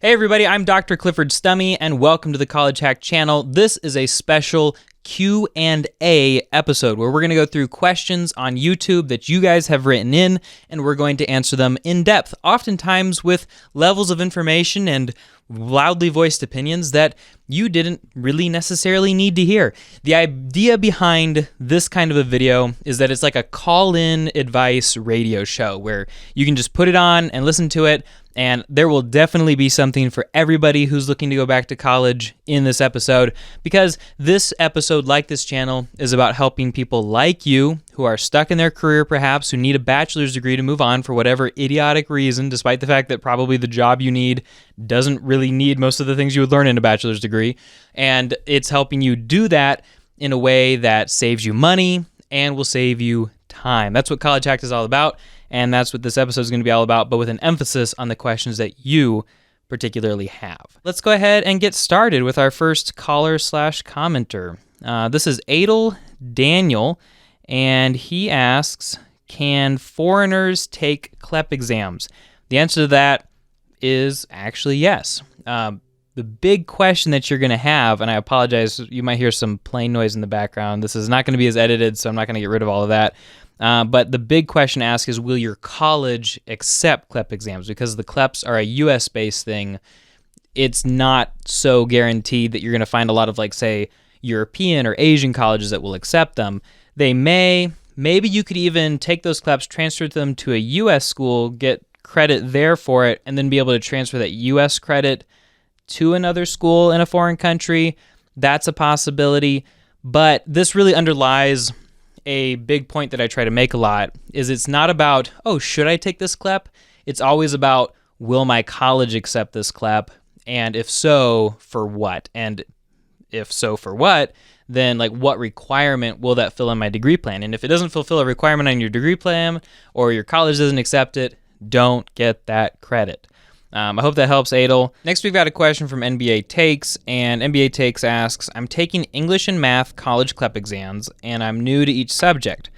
Hey everybody, I'm Dr. Clifford Stummy and welcome to the College Hack channel. This is a special Q&A episode where we're going to go through questions on YouTube that you guys have written in and we're going to answer them in depth, oftentimes with levels of information and loudly voiced opinions that you didn't really necessarily need to hear. The idea behind this kind of a video is that it's like a call-in advice radio show where you can just put it on and listen to it, and there will definitely be something for everybody who's looking to go back to college in this episode, because this episode, like this channel, is about helping people like you who are stuck in their career perhaps, who need a bachelor's degree to move on for whatever idiotic reason, despite the fact that probably the job you need doesn't really need most of the things you would learn in a bachelor's degree. And it's helping you do that in a way that saves you money and will save you time. That's what College Hack is all about. And that's what this episode is going to be all about, but with an emphasis on the questions that you particularly have. Let's go ahead and get started with our first caller/commenter. This is Adel Daniel, and he asks, can foreigners take CLEP exams? The answer to that is actually yes. The big question that you're going to have, and I apologize, you might hear some plane noise in the background. This is not going to be as edited, so I'm not going to get rid of all of that. But the big question to ask is, will your college accept CLEP exams? Because the CLEPs are a US-based thing, it's not so guaranteed that you're going to find a lot of, like, say, European or Asian colleges that will accept them. They may. Maybe you could even take those CLEPs, transfer them to a US school, get credit there for it, and then be able to transfer that US credit to another school in a foreign country. That's a possibility. But this really underlies a big point that I try to make a lot, is it's not about, oh, should I take this CLEP? It's always about, will my college accept this CLEP? And if so, for what? And if so, for what? Then, like, what requirement will that fill in my degree plan? And if it doesn't fulfill a requirement on your degree plan, or your college doesn't accept it, don't get that credit. I hope that helps, Adel. Next, we've got a question from NBA Takes, and NBA Takes asks, I'm taking English and Math college CLEP exams, and I'm new to each subject.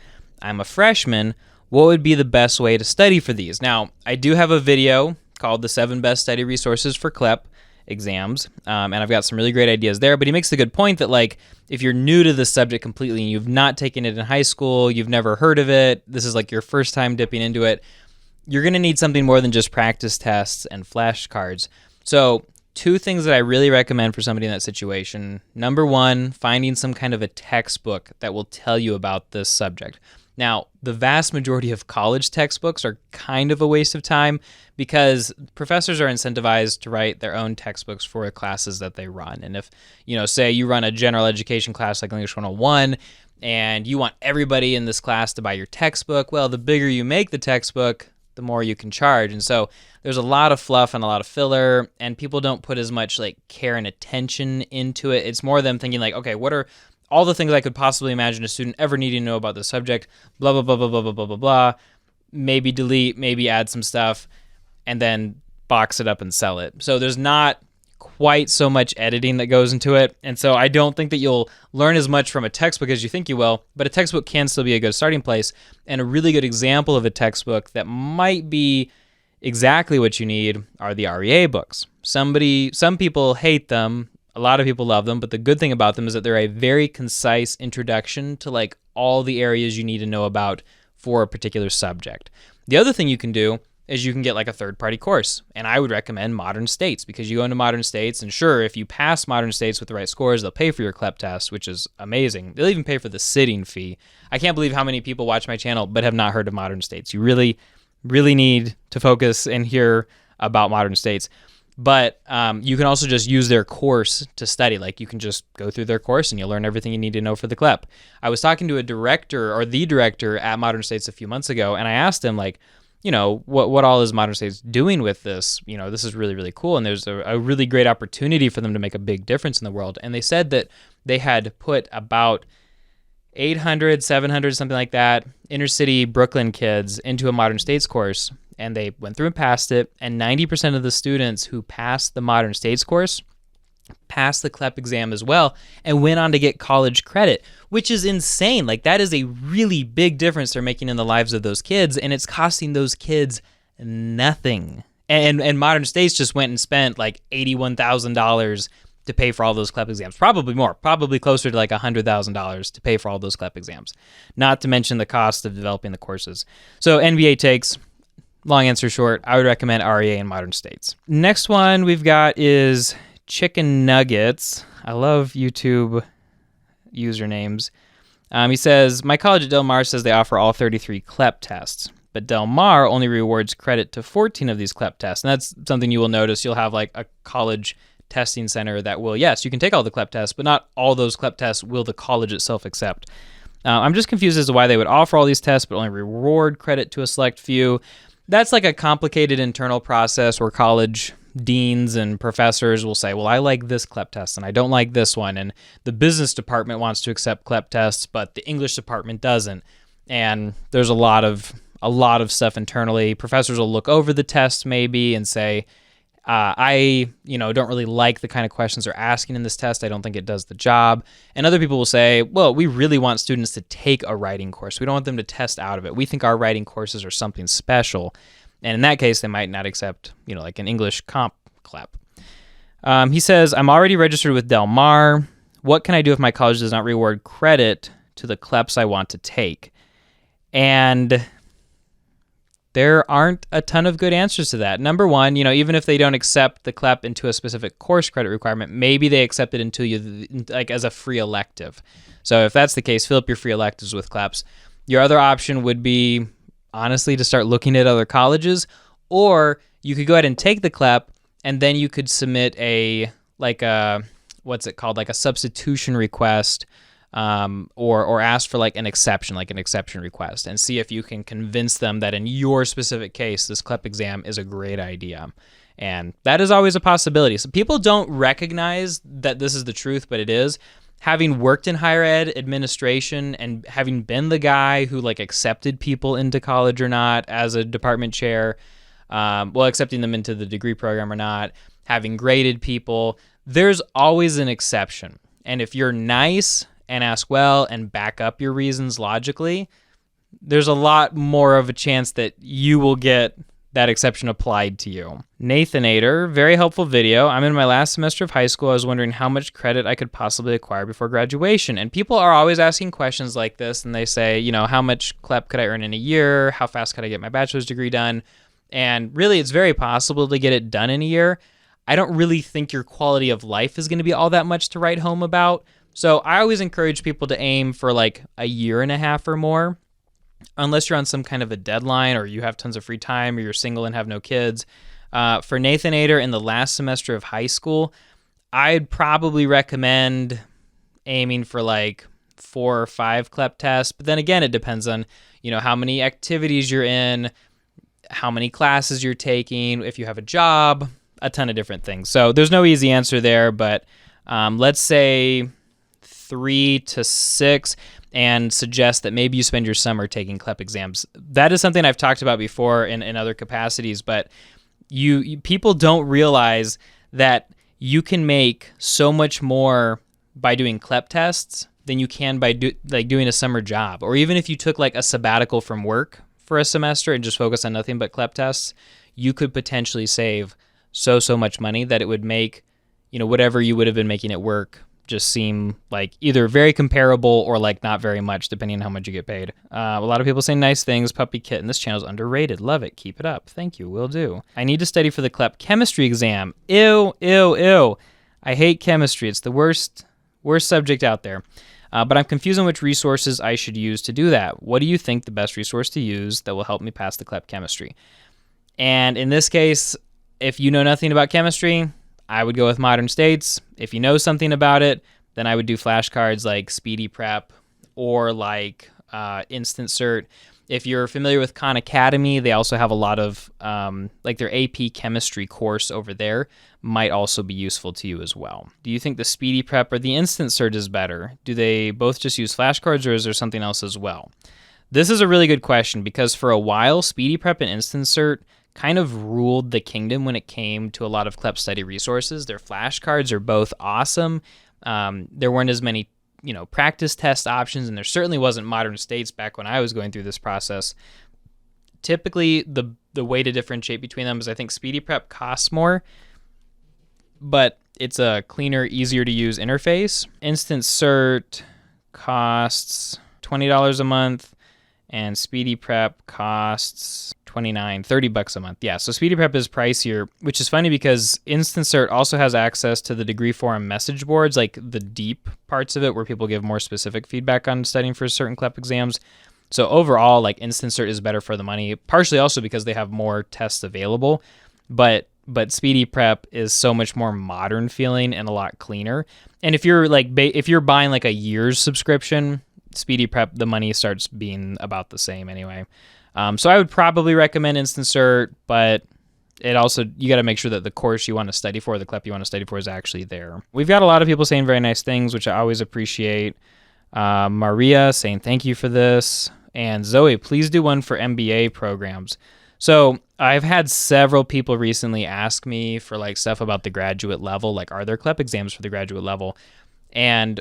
I'm a freshman. What would be the best way to study for these? Now, I do have a video called The 7 Best Study Resources for CLEP Exams, and I've got some really great ideas there, but he makes the good point that, like, if you're new to this subject completely and you've not taken it in high school, you've never heard of it, this is like your first time dipping into it, you're going to need something more than just practice tests and flashcards. So 2 things that I really recommend for somebody in that situation. Number 1, finding some kind of a textbook that will tell you about this subject. Now, the vast majority of college textbooks are kind of a waste of time because professors are incentivized to write their own textbooks for the classes that they run. And if, say you run a general education class like English 101, and you want everybody in this class to buy your textbook, well, the bigger you make the textbook, the more you can charge. And so there's a lot of fluff and a lot of filler, and people don't put as much like care and attention into it. It's more them thinking like, okay, what are all the things I could possibly imagine a student ever needing to know about the subject, blah, blah, blah, blah, blah, blah, blah, blah, blah. Maybe delete, maybe add some stuff, and then box it up and sell it. So there's not quite so much editing that goes into it. And so I don't think that you'll learn as much from a textbook as you think you will, but a textbook can still be a good starting place. And a really good example of a textbook that might be exactly what you need are the REA books. Some people hate them, a lot of people love them, but the good thing about them is that they're a very concise introduction to like all the areas you need to know about for a particular subject. The other thing you can do is you can get like a third-party course. And I would recommend Modern States, because you go into Modern States, and sure, if you pass Modern States with the right scores, they'll pay for your CLEP test, which is amazing. They'll even pay for the sitting fee. I can't believe how many people watch my channel but have not heard of Modern States. You really, really need to focus and hear about Modern States. But you can also just use their course to study. Like, you can just go through their course and you'll learn everything you need to know for the CLEP. I was talking to the director at Modern States a few months ago, and I asked him, like, what all is Modern States doing with this? This is really, really cool, and there's a really great opportunity for them to make a big difference in the world. And they said that they had put about 800, 700, something like that, inner city Brooklyn kids into a Modern States course, and they went through and passed it, and 90% of the students who passed the Modern States course passed the CLEP exam as well and went on to get college credit, which is insane. Like, that is a really big difference they're making in the lives of those kids, and it's costing those kids nothing. And Modern States just went and spent like $81,000 to pay for all those CLEP exams. Probably more, probably closer to like $100,000 to pay for all those CLEP exams. Not to mention the cost of developing the courses. So NBA takes, long answer short, I would recommend REA and Modern States. Next one we've got is Chicken Nuggets. I love YouTube usernames. He says, my college at Del Mar says they offer all 33 CLEP tests, but Del Mar only rewards credit to 14 of these CLEP tests. And that's something you will notice. You'll have like a college testing center that will, yes, you can take all the CLEP tests, but not all those CLEP tests will the college itself accept. I'm just confused as to why they would offer all these tests, but only reward credit to a select few. That's like a complicated internal process where college deans and professors will say, well, I like this CLEP test and I don't like this one. And the business department wants to accept CLEP tests, but the English department doesn't. And there's a lot of stuff internally. Professors will look over the test maybe and say, I don't really like the kind of questions they're asking in this test. I don't think it does the job. And other people will say, well, we really want students to take a writing course. We don't want them to test out of it. We think our writing courses are something special. And in that case, they might not accept, like an English comp CLEP. He says, I'm already registered with Del Mar. What can I do if my college does not reward credit to the CLEPs I want to take? And there aren't a ton of good answers to that. Number one, even if they don't accept the CLEP into a specific course credit requirement, maybe they accept it into you like as a free elective. So if that's the case, fill up your free electives with CLEPs. Your other option would be, honestly, to start looking at other colleges, or you could go ahead and take the CLEP, and then you could submit a substitution request, or ask for like an exception request, and see if you can convince them that in your specific case, this CLEP exam is a great idea. And that is always a possibility. So people don't recognize that this is the truth, but it is. Having worked in higher ed administration and having been the guy who like accepted people into college or not as a department chair, accepting them into the degree program or not, having graded people, there's always an exception. And if you're nice and ask well and back up your reasons logically, there's a lot more of a chance that you will get that exception applied to you. Nathanator, very helpful video. I'm in my last semester of high school. I was wondering how much credit I could possibly acquire before graduation. And people are always asking questions like this, and they say, how much CLEP could I earn in a year? How fast could I get my bachelor's degree done? And really, it's very possible to get it done in a year. I don't really think your quality of life is going to be all that much to write home about. So I always encourage people to aim for like a year and a half or more, unless you're on some kind of a deadline or you have tons of free time or you're single and have no kids. For Nathanator in the last semester of high school, I'd probably recommend aiming for like 4 or 5 CLEP tests. But then again, it depends on, how many activities you're in, how many classes you're taking, if you have a job, a ton of different things. So there's no easy answer there, but let's say 3 to 6, and suggest that maybe you spend your summer taking CLEP exams. That is something I've talked about before in other capacities, but people don't realize that you can make so much more by doing CLEP tests than you can by doing a summer job. Or even if you took like a sabbatical from work for a semester and just focus on nothing but CLEP tests, you could potentially save so much money that it would make, whatever you would have been making at work just seem like either very comparable or like not very much, depending on how much you get paid. A lot of people say nice things. Puppy Kitten, this channel's underrated. Love it. Keep it up. Thank you. Will do. I need to study for the CLEP chemistry exam. Ew. I hate chemistry. It's the worst subject out there. But I'm confused on which resources I should use to do that. What do you think the best resource to use that will help me pass the CLEP chemistry? And in this case, if you know nothing about chemistry, I would go with Modern States. If you know something about it, then I would do flashcards like SpeedyPrep or like InstantCert. If you're familiar with Khan Academy, they also have a lot of, like their AP chemistry course over there might also be useful to you as well. Do you think the SpeedyPrep or the InstantCert is better? Do they both just use flashcards, or is there something else as well? This is a really good question, because for a while, SpeedyPrep and InstantCert kind of ruled the kingdom when it came to a lot of CLEP study resources. Their flashcards are both awesome. There weren't as many, practice test options, and there certainly wasn't Modern States back when I was going through this process. Typically, the the way to differentiate between them is I think SpeedyPrep costs more, but it's a cleaner, easier to use interface. InstantCert costs $20 a month, and SpeedyPrep costs $30 a month. Yeah, so SpeedyPrep is pricier, which is funny because InstantCert also has access to the degree forum message boards, like the deep parts of it where people give more specific feedback on studying for certain CLEP exams. So overall, like InstantCert is better for the money, partially also because they have more tests available, but SpeedyPrep is so much more modern feeling and a lot cleaner. And if you're like if you're buying like a year's subscription, SpeedyPrep, the money starts being about the same anyway. So I would probably recommend InstantCert, but it also, you got to make sure that the course you want to study for, the CLEP you want to study for, is actually there. We've got a lot of people saying very nice things, which I always appreciate. Maria saying thank you for this. And Zoe, please do one for MBA programs. So I've had several people recently ask me for like stuff about the graduate level, like are there CLEP exams for the graduate level? And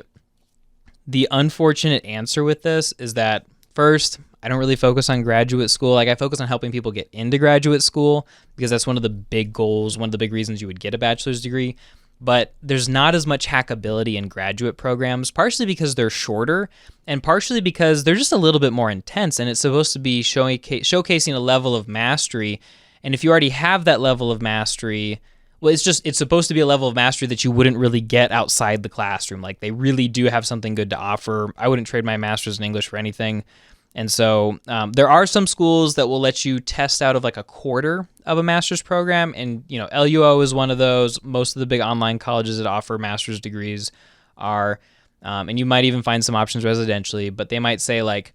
the unfortunate answer with this is that first, I don't really focus on graduate school. Like I focus on helping people get into graduate school because that's one of the big goals, one of the big reasons you would get a bachelor's degree. But there's not as much hackability in graduate programs, partially because they're shorter and partially because they're just a little bit more intense, and it's supposed to be showcasing a level of mastery. And if you already have that level of mastery, well, it's supposed to be a level of mastery that you wouldn't really get outside the classroom. Like they really do have something good to offer. I wouldn't trade my master's in English for anything. And so there are some schools that will let you test out of like a quarter of a master's program. And, you know, LUO is one of those. Most of the big online colleges that offer master's degrees are, and you might even find some options residentially, but they might say like,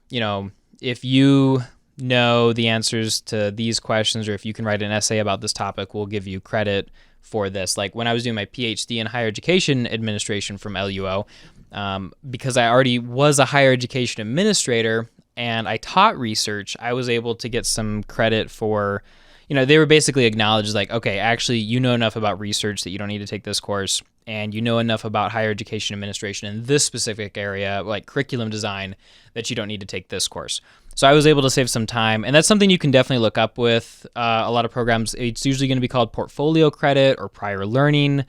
you know, if you know the answers to these questions, or if you can write an essay about this topic, we'll give you credit for this. Like when I was doing my PhD in higher education administration from LUO, because I already was a higher education administrator and I taught research, I was able to get some credit for, you know, they were basically acknowledged like, okay, actually you know enough about research that you don't need to take this course, and you know enough about higher education administration in this specific area, like curriculum design, that you don't need to take this course. So I was able to save some time, and that's something you can definitely look up with a lot of programs. It's usually going to be called portfolio credit or prior learning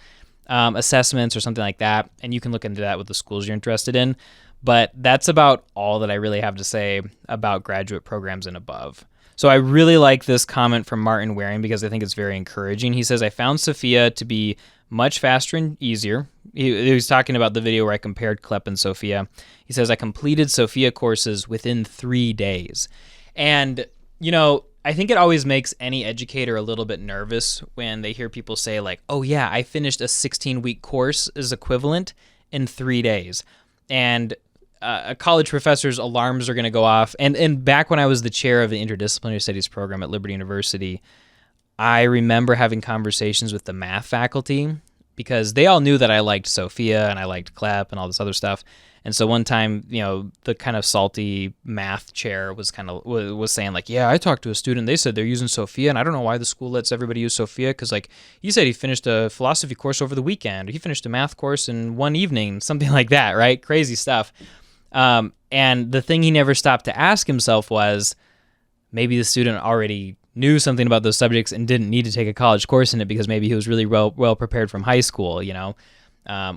assessments or something like that, and you can look into that with the schools you're interested in. But that's about all that I really have to say about graduate programs and above. So I really like this comment from Martin Waring because I think it's very encouraging. He says, I found Sophia to be much faster and easier. He was talking about the video where I compared CLEP and Sophia. He says, I completed Sophia courses within 3 days. And, you know, I think it always makes any educator a little bit nervous when they hear people say like, oh yeah, I finished a 16-week course as equivalent in 3 days. And a college professor's alarms are going to go off. And back when I was the chair of the interdisciplinary studies program at Liberty University, I remember having conversations with the math faculty because they all knew that I liked Sophia and I liked CLEP and all this other stuff. And so one time, you know, the kind of salty math chair was saying like, yeah, I talked to a student. They said they're using Sophia, and I don't know why the school lets everybody use Sophia because, like, he said he finished a philosophy course over the weekend, or he finished a math course in one evening, something like that, right? Crazy stuff. And the thing he never stopped to ask himself was, maybe the student already knew something about those subjects and didn't need to take a college course in it because maybe he was really well prepared from high school, you know?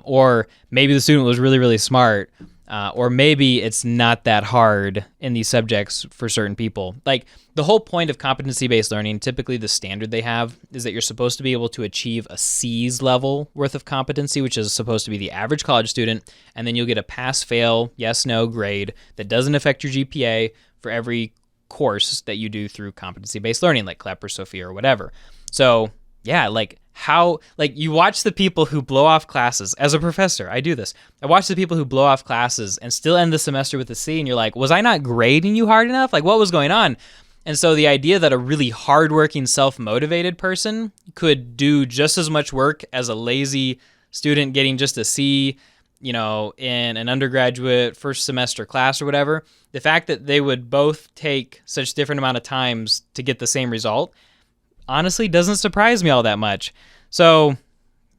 Or maybe the student was really, really smart, or maybe it's not that hard in these subjects for certain people. Like, the whole point of competency-based learning, typically the standard they have, is that you're supposed to be able to achieve a C's level worth of competency, which is supposed to be the average college student, and then you'll get a pass-fail, yes-no grade that doesn't affect your GPA for every course that you do through competency-based learning, like CLEP or Sophia or whatever. So, yeah, you watch the people who blow off classes. As a professor, I do this. I watch the people who blow off classes and still end the semester with a C, and you're like, was I not grading you hard enough? Like, what was going on? And so the idea that a really hardworking, self-motivated person could do just as much work as a lazy student getting just a C, you know, in an undergraduate first semester class or whatever, the fact that they would both take such different amount of times to get the same result honestly doesn't surprise me all that much. So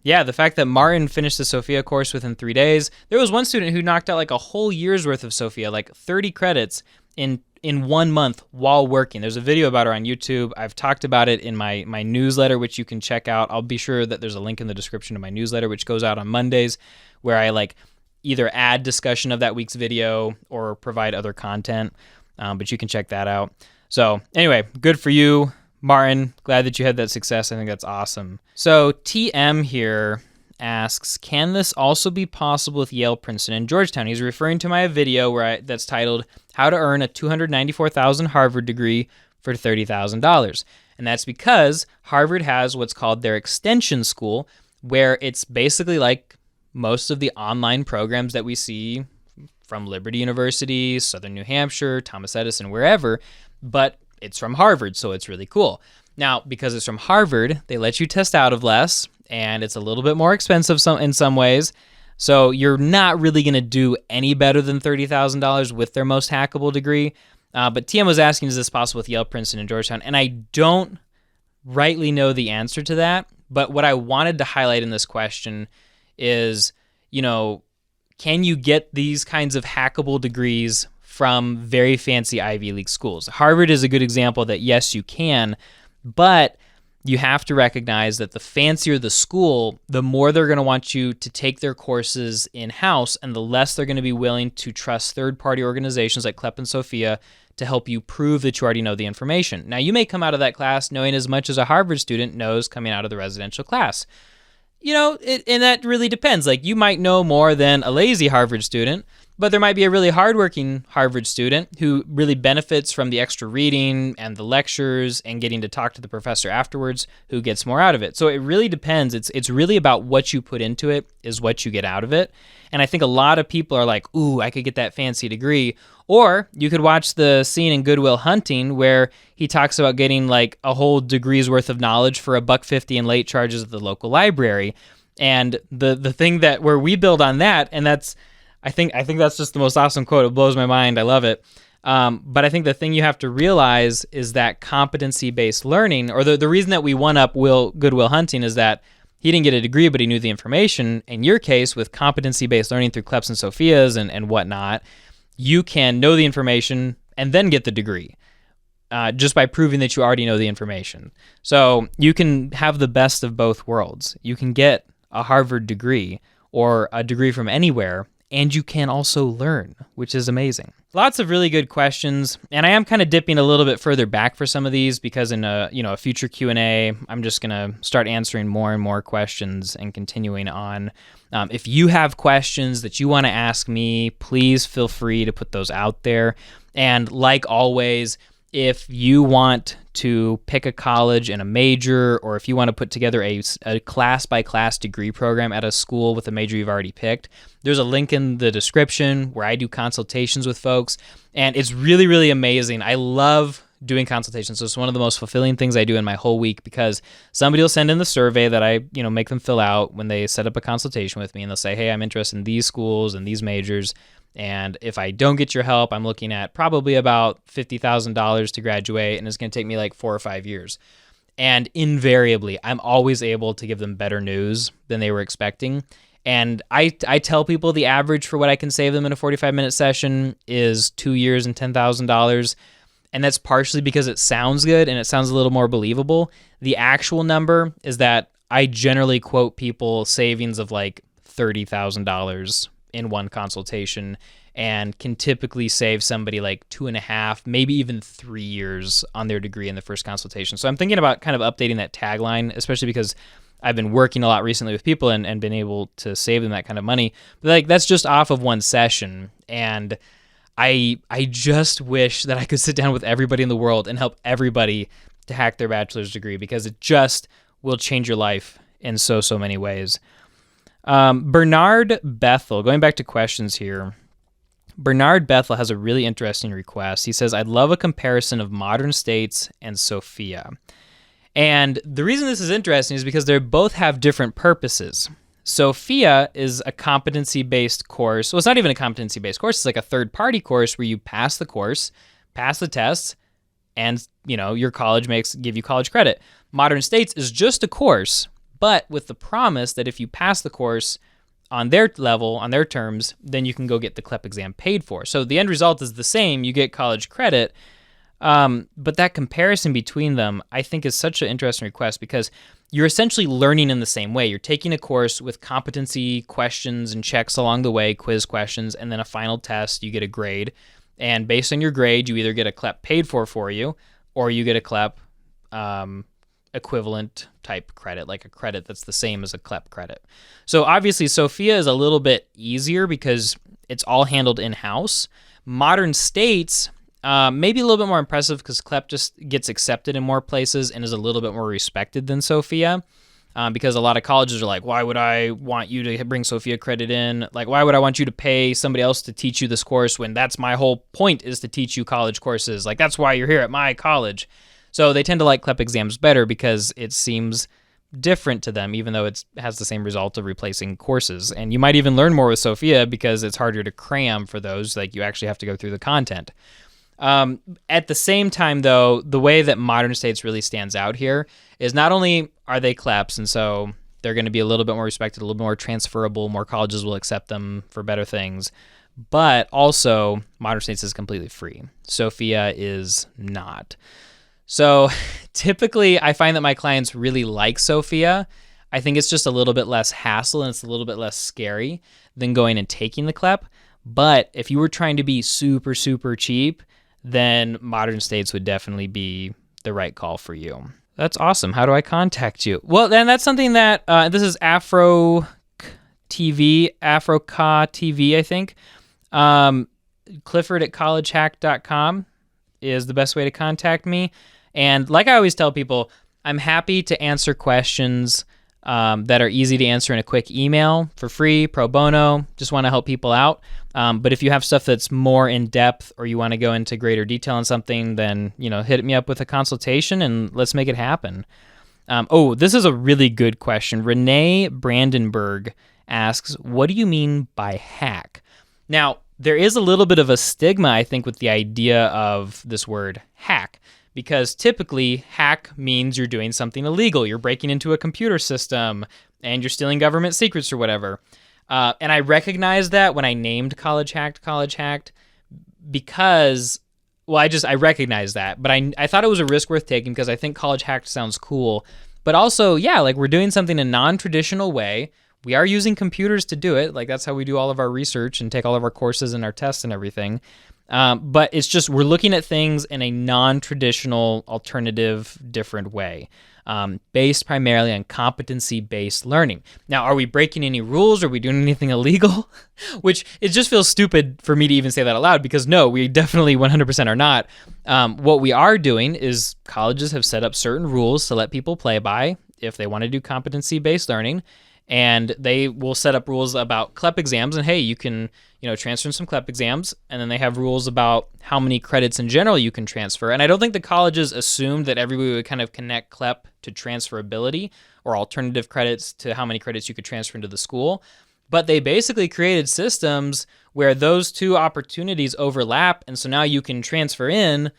yeah, the fact that Martin finished the Sophia course within 3 days. There was one student who knocked out like a whole year's worth of Sophia, like 30 credits in in 1 month while working. There's a video about her on YouTube. I've talked about it in my newsletter, which you can check out. I'll be sure that there's a link in the description of my newsletter, which goes out on Mondays, where I like either add discussion of that week's video or provide other content. But you can check that out. So anyway, good for you, Martin. Glad that you had that success. I think that's awesome. So TM here asks, can this also be possible with Yale, Princeton, and Georgetown? He's referring to my video that's titled How to Earn a $294,000 Harvard Degree for $30,000. And that's because Harvard has what's called their extension school, where it's basically like most of the online programs that we see from Liberty University, Southern New Hampshire, Thomas Edison, wherever, but it's from Harvard, so it's really cool. Now, because it's from Harvard, they let you test out of less, and it's a little bit more expensive in some ways, so you're not really going to do any better than $30,000 with their most hackable degree. But TM was asking, is this possible with Yale, Princeton, and Georgetown? And I don't rightly know the answer to that, but what I wanted to highlight in this question is, can you get these kinds of hackable degrees from very fancy Ivy League schools? Harvard is a good example that yes, you can, but you have to recognize that the fancier the school, the more they're going to want you to take their courses in-house, and the less they're going to be willing to trust third-party organizations like CLEP and Sophia to help you prove that you already know the information. Now, you may come out of that class knowing as much as a Harvard student knows coming out of the residential class. And that really depends. Like, you might know more than a lazy Harvard student, but there might be a really hardworking Harvard student who really benefits from the extra reading and the lectures and getting to talk to the professor afterwards, who gets more out of it. So it really depends. It's really about what you put into it is what you get out of it. And I think a lot of people are like, ooh, I could get that fancy degree. Or you could watch the scene in Good Will Hunting where he talks about getting like a whole degree's worth of knowledge for $1.50 in late charges at the local library. And the thing that where we build on that, and that's I think that's just the most awesome quote. It blows my mind. I love it. But I think the thing you have to realize is that competency-based learning, or the reason that we won up Good Will Hunting, is that he didn't get a degree, but he knew the information. In your case, with competency-based learning through CLEPs and Sophias and whatnot, you can know the information and then get the degree just by proving that you already know the information. So you can have the best of both worlds. You can get a Harvard degree or a degree from anywhere, and you can also learn, which is amazing. Lots of really good questions, and I am kind of dipping a little bit further back for some of these because in a future Q&A, I'm just gonna start answering more and more questions and continuing on. If you have questions that you want to ask me, please feel free to put those out there. And like always, if you want to pick a college and a major, or if you want to put together a class-by-class degree program at a school with a major you've already picked, there's a link in the description where I do consultations with folks, and it's really, really amazing. I love doing consultations. So it's one of the most fulfilling things I do in my whole week, because somebody will send in the survey that I make them fill out when they set up a consultation with me, and they'll say, hey, I'm interested in these schools and these majors. And if I don't get your help, I'm looking at probably about $50,000 to graduate, and it's going to take me like 4 or 5 years. And invariably, I'm always able to give them better news than they were expecting. And I tell people the average for what I can save them in a 45-minute session is 2 years and $10,000. And that's partially because it sounds good and it sounds a little more believable. The actual number is that I generally quote people savings of like $30,000 in one consultation, and can typically save somebody like 2.5, maybe even 3 years on their degree in the first consultation. So I'm thinking about kind of updating that tagline, especially because I've been working a lot recently with people and been able to save them that kind of money. But like, that's just off of one session. And I just wish that I could sit down with everybody in the world and help everybody to hack their bachelor's degree, because it just will change your life in so many ways. Bernard Bethel, going back to questions here, Bernard Bethel has a really interesting request. He says, I'd love a comparison of Modern States and Sophia. And the reason this is interesting is because they both have different purposes. Sophia is a competency-based course. Well, it's not even a competency-based course. It's like a third-party course where you pass the course, pass the tests, and your college give you college credit. Modern States is just a course, but with the promise that if you pass the course, on their level, on their terms, then you can go get the CLEP exam paid for. So the end result is the same. You get college credit. But that comparison between them, I think, is such an interesting request because you're essentially learning in the same way. You're taking a course with competency questions and checks along the way, quiz questions, and then a final test. You get a grade. And based on your grade, you either get a CLEP paid for you, or you get a CLEP equivalent type credit, like a credit that's the same as a CLEP credit. So obviously Sophia is a little bit easier because it's all handled in-house. Modern States, maybe a little bit more impressive because CLEP just gets accepted in more places and is a little bit more respected than Sophia. Because a lot of colleges are like, why would I want you to bring Sophia credit in? Like, why would I want you to pay somebody else to teach you this course when that's my whole point is to teach you college courses? Like, that's why you're here at my college. So they tend to like CLEP exams better because it seems different to them, even though it has the same result of replacing courses. And you might even learn more with Sophia because it's harder to cram for those. Like, you actually have to go through the content. At the same time, though, the way that Modern States really stands out here is not only are they CLEPs, and so they're going to be a little bit more respected, a little bit more transferable, more colleges will accept them for better things, but also Modern States is completely free. Sophia is not. So typically I find that my clients really like Sophia. I think it's just a little bit less hassle and it's a little bit less scary than going and taking the CLEP. But if you were trying to be super, super cheap, then Modern States would definitely be the right call for you. That's awesome. How do I contact you? Well, then that's something that, this is Afro TV, Afroca TV, I think. Clifford at collegehack.com is the best way to contact me. And like I always tell people, I'm happy to answer questions that are easy to answer in a quick email for free, pro bono, just want to help people out. But if you have stuff that's more in depth or you want to go into greater detail on something, then, hit me up with a consultation and let's make it happen. This is a really good question. Renee Brandenburg asks, what do you mean by hack? Now, there is a little bit of a stigma, I think, with the idea of this word hack. Because typically, hack means you're doing something illegal. You're breaking into a computer system and you're stealing government secrets or whatever. And I recognized that when I named College Hacked because, I recognized that. But I thought it was a risk worth taking because I think College Hacked sounds cool. But also, we're doing something in a non-traditional way. We are using computers to do it. Like, that's how we do all of our research and take all of our courses and our tests and everything. But it's just we're looking at things in a non-traditional, alternative, different way, based primarily on competency-based learning. Now, are we breaking any rules? Are we doing anything illegal? Which it just feels stupid for me to even say that out loud because no, we definitely 100% are not. What we are doing is colleges have set up certain rules to let people play by if they want to do competency-based learning. And they will set up rules about CLEP exams. And hey, you can, transfer in some CLEP exams. And then they have rules about how many credits in general you can transfer. And I don't think the colleges assumed that everybody would kind of connect CLEP to transferability or alternative credits to how many credits you could transfer into the school. But they basically created systems where those two opportunities overlap. And so now you can transfer in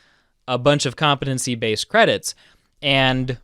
a bunch of competency-based credits. And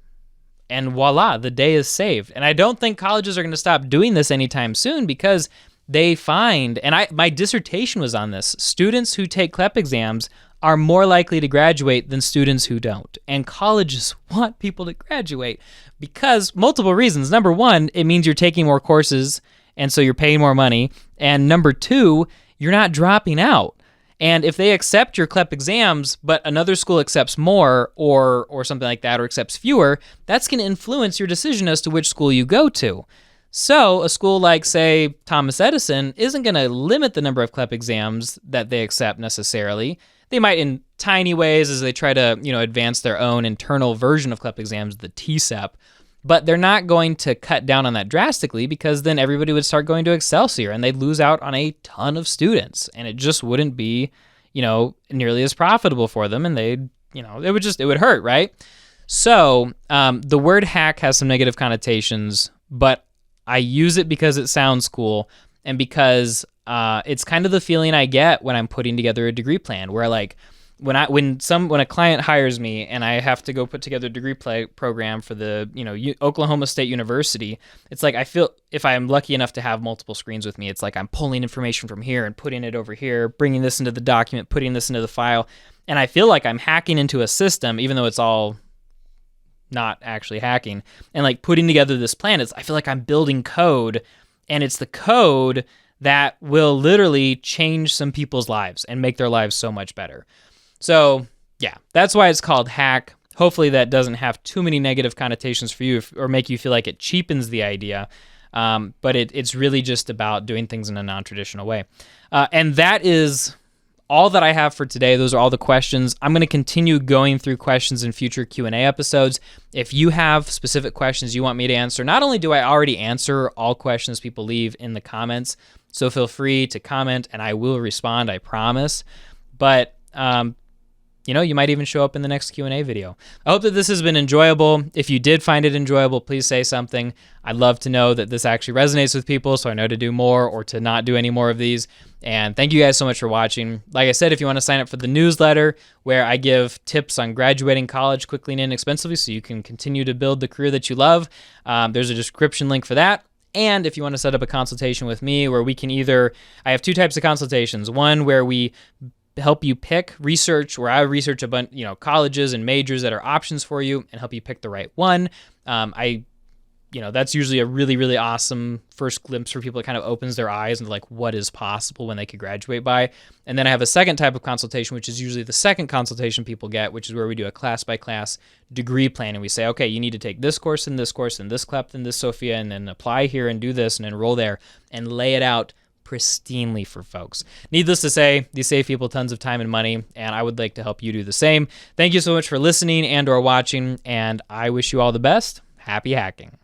voila, the day is saved. And I don't think colleges are going to stop doing this anytime soon because they find, and my dissertation was on this, students who take CLEP exams are more likely to graduate than students who don't. And colleges want people to graduate because multiple reasons. Number one, it means you're taking more courses, and so you're paying more money. And number two, you're not dropping out. And if they accept your CLEP exams, but another school accepts more or something like that, or accepts fewer, that's going to influence your decision as to which school you go to. So a school like, say, Thomas Edison isn't going to limit the number of CLEP exams that they accept necessarily. They might in tiny ways as they try to, advance their own internal version of CLEP exams, the TCEP. But they're not going to cut down on that drastically because then everybody would start going to Excelsior and they'd lose out on a ton of students and it just wouldn't be, nearly as profitable for them and they'd, it would hurt, right? So the word hack has some negative connotations, but I use it because it sounds cool and because it's kind of the feeling I get when I'm putting together a degree plan where when a client hires me and I have to go put together a degree program for the Oklahoma State University, it's like I feel if I'm lucky enough to have multiple screens with me, it's like I'm pulling information from here and putting it over here, bringing this into the document, putting this into the file, and I feel like I'm hacking into a system, even though it's all not actually hacking, and like putting together this plan. I feel like I'm building code, and it's the code that will literally change some people's lives and make their lives so much better. So yeah, that's why it's called hack. Hopefully that doesn't have too many negative connotations for you or make you feel like it cheapens the idea. But it's really just about doing things in a non-traditional way. And that is all that I have for today. Those are all the questions. I'm going to continue going through questions in future Q&A episodes. If you have specific questions you want me to answer, not only do I already answer all questions people leave in the comments, so feel free to comment and I will respond, I promise. But you might even show up in the next Q&A video. I hope that this has been enjoyable. If you did find it enjoyable, please say something. I'd love to know that this actually resonates with people so I know to do more or to not do any more of these. And thank you guys so much for watching. Like I said, if you want to sign up for the newsletter where I give tips on graduating college quickly and inexpensively so you can continue to build the career that you love, there's a description link for that. And if you want to set up a consultation with me where I have two types of consultations. One where we help you pick where I research a bunch, colleges and majors that are options for you and help you pick the right one. That's usually a really, really awesome first glimpse for people. It kind of opens their eyes into like what is possible when they could graduate by. And then I have a second type of consultation, which is usually the second consultation people get, which is where we do a class-by-class degree plan. And we say, okay, you need to take this course and this CLEP and this Sophia, and then apply here and do this and enroll there and lay it out pristinely for folks. Needless to say, these save people tons of time and money, and I would like to help you do the same. Thank you so much for listening and or watching, and I wish you all the best. Happy hacking.